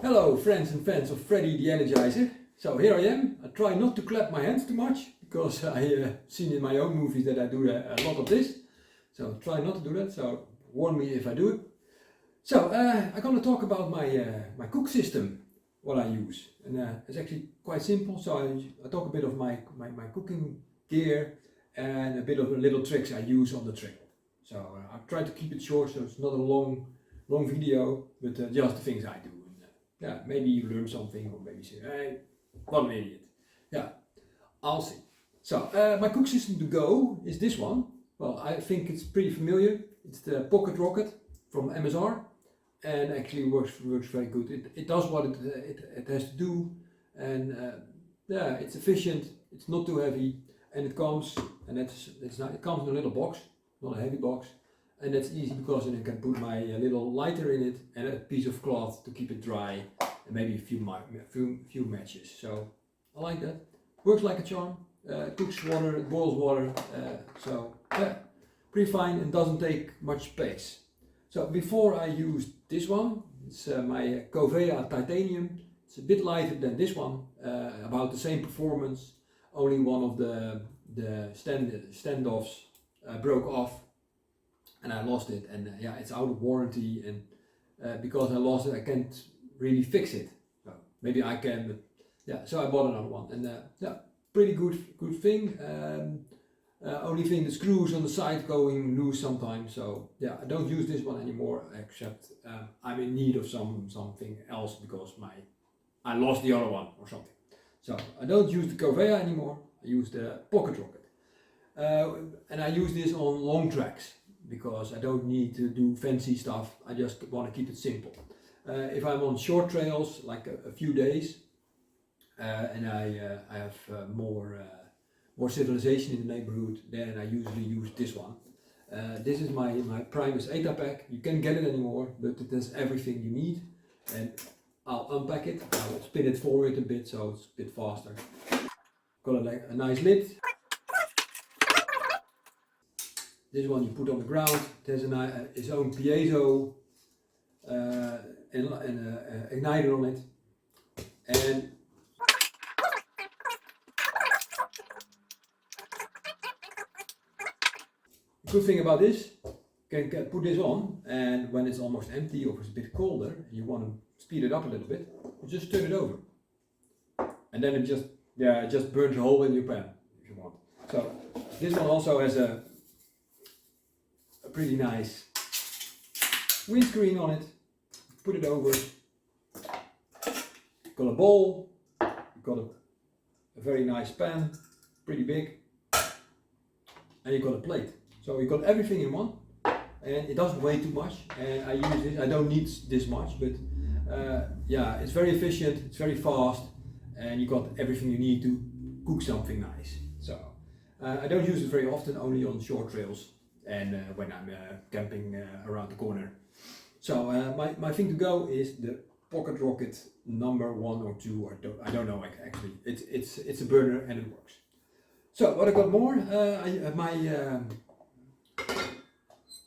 Hello friends and fans of Freddy the Energizer. So here I am. I try not to clap my hands too much because I seen in my own movies that I do a lot of this. So try not to do that, so warn me if I do it. So I'm going to talk about my cook system, what I use. And it's actually quite simple, so I talk a bit of my cooking gear and a bit of the little tricks I use on the trail. So I try to keep it short, so it's not a long video, but just the things I do. Yeah, maybe you learn something, or maybe you say, hey, what an idiot. Yeah, I'll see. So, my cook system to go is this one. Well, I think it's pretty familiar. It's the Pocket Rocket from MSR, and actually works very good. It does what it has to do, and yeah, it's efficient. It's not too heavy, and it comes it comes in a little box, not a heavy box. And that's easy because then I can put my little lighter in it and a piece of cloth to keep it dry, and maybe a few matches. So I like that. Works like a charm. Cooks water, it boils water. So yeah, pretty fine and doesn't take much space. So before I used this one, it's my Covea Titanium. It's a bit lighter than this one, about the same performance. Only one of the standoffs broke off. And I lost it, and yeah, it's out of warranty, and because I lost it, I can't really fix it. So maybe I can, but yeah, so I bought another one, and yeah, pretty good thing. Only thing, the screws on the side going loose sometimes, so yeah, I don't use this one anymore, except I'm in need of something else because I lost the other one or something. So I don't use the Covea anymore, I use the Pocket Rocket. And I use this on long tracks, because I don't need to do fancy stuff, I just want to keep it simple. If I'm on short trails, like a few days, and I have more civilization in the neighborhood, then I usually use this one. This is my Primus ETA pack. You can't get it anymore, but it has everything you need. And I'll unpack it, I'll spin it forward a bit so it's a bit faster. Got a nice lid. This one you put on the ground. It has its own piezo and igniter on it. And the good thing about this, you can put this on, and when it's almost empty or it's a bit colder and you want to speed it up a little bit, you just turn it over. And then it just burns a hole in your pan if you want. So this one also has a pretty nice windscreen on it. Put it over. Got a bowl. Got a very nice pan, pretty big, and you got a plate. So you got everything in one, and it doesn't weigh too much. And I use this. I don't need this much, but yeah, it's very efficient. It's very fast, and you got everything you need to cook something nice. So I don't use it very often, only on short trails. And when I'm camping around the corner. So my thing to go is the Pocket Rocket number 1 or 2, or I don't know actually. It's a burner and it works. So what I got more, I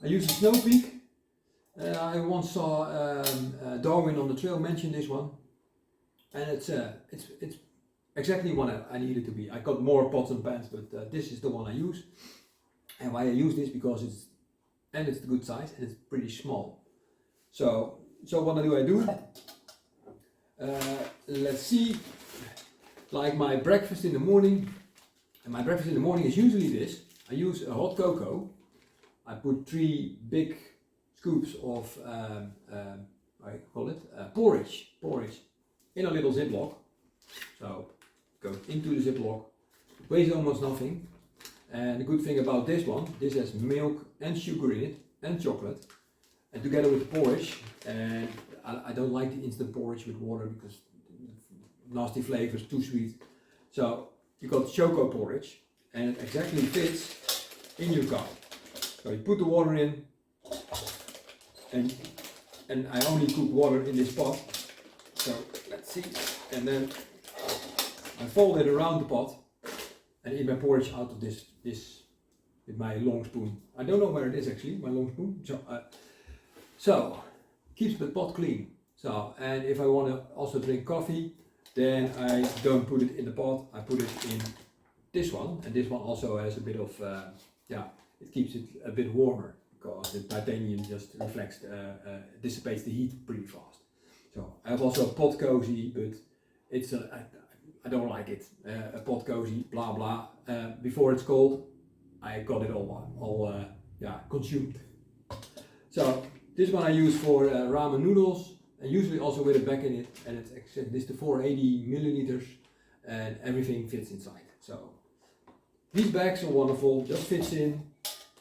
use a Snow Peak. I once saw Darwin on the Trail mention this one, and it's exactly what I need it to be. I got more pots and pans, but this is the one I use. And why I use this, because it's the good size and it's pretty small. So what do I do? Let's see. Like my breakfast in the morning, and my breakfast in the morning is usually this. I use a hot cocoa. I put 3 big scoops of I call it porridge in a little Ziploc. So it goes into the Ziploc. It weighs almost nothing. And the good thing about this one, this has milk and sugar in it, and chocolate, and together with the porridge. And I don't like the instant porridge with water because nasty flavors, too sweet. So you got choco porridge, and it exactly fits in your cup. So you put the water in, and I only cook water in this pot. So let's see, and then I fold it around the pot. And eat my porridge out of this with my long spoon. I don't know where it is actually, my long spoon. So keeps the pot clean. So, and if I want to also drink coffee, then I don't put it in the pot, I put it in this one. And this one also has a bit of, it keeps it a bit warmer because the titanium just dissipates the heat pretty fast. So I have also a pot cozy, but it's I don't like it. A pot cozy, blah blah. Before it's cold, I got it all consumed. So this one I use for ramen noodles, and usually also with a bag in it, and it's this the 480 milliliters, and everything fits inside. So these bags are wonderful, just fits in.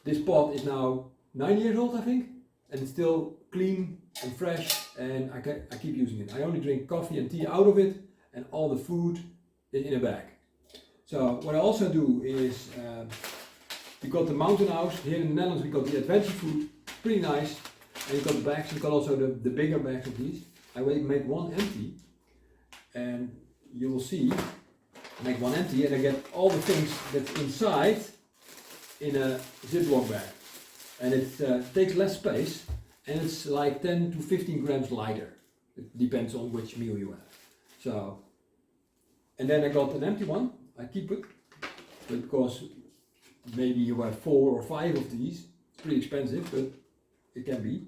This pot is now 9 years old, I think, and it's still clean and fresh, and I keep using it. I only drink coffee and tea out of it, and all the food is in a bag. So what I also do is, we got the Mountain House, here in the Netherlands we got the adventure food, pretty nice, and you got the bags, you got also the bigger bags of these. I will make one empty, and you will see, I make one empty and I get all the things that's inside in a Ziploc bag. And it takes less space, and it's like 10 to 15 grams lighter. It depends on which meal you have. So, and then I got an empty one, I keep it, because maybe you have 4 or 5 of these, it's pretty expensive, but it can be.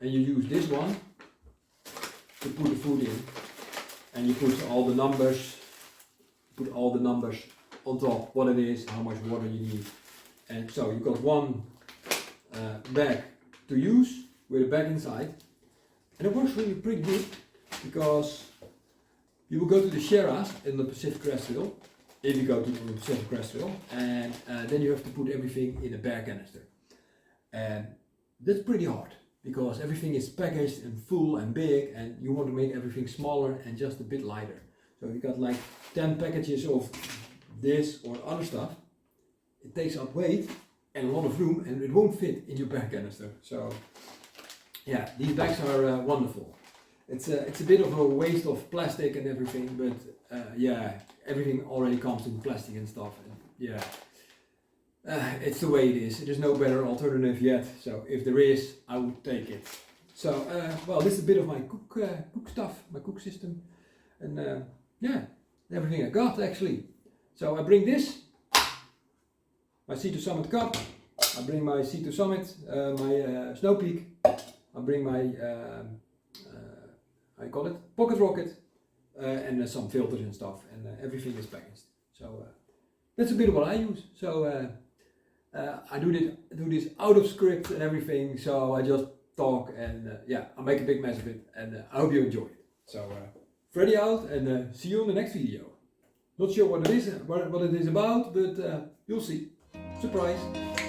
And you use this one to put the food in, and you put all the numbers on top, what it is, how much water you need. And so you got one bag to use with a bag inside, and it works really pretty good, because you will go to the Sierras in the Pacific Crest Trail, if you go to the Pacific Crest Trail, and then you have to put everything in a bear canister. And that's pretty hard, because everything is packaged and full and big, and you want to make everything smaller and just a bit lighter. So if you got like 10 packages of this or other stuff, it takes up weight and a lot of room, and it won't fit in your bear canister. So yeah, these bags are wonderful. It's a bit of a waste of plastic and everything, but yeah, everything already comes in plastic and stuff. And yeah, it's the way it is. There's no better alternative yet. So if there is, I would take it. So well, this is a bit of my cook stuff, my cook system, and yeah, everything I got actually. So I bring this, my C2 Summit cup. I bring my C2 Summit, my Snow Peak. I bring my I call it pocket rocket, and some filters and stuff, and everything is packaged. So that's a bit of what I use. So I do this out of script and everything. So I just talk, and yeah, I make a big mess of it, and I hope you enjoy it. So Freddy out, and see you in the next video. Not sure what it is about, but you'll see. Surprise!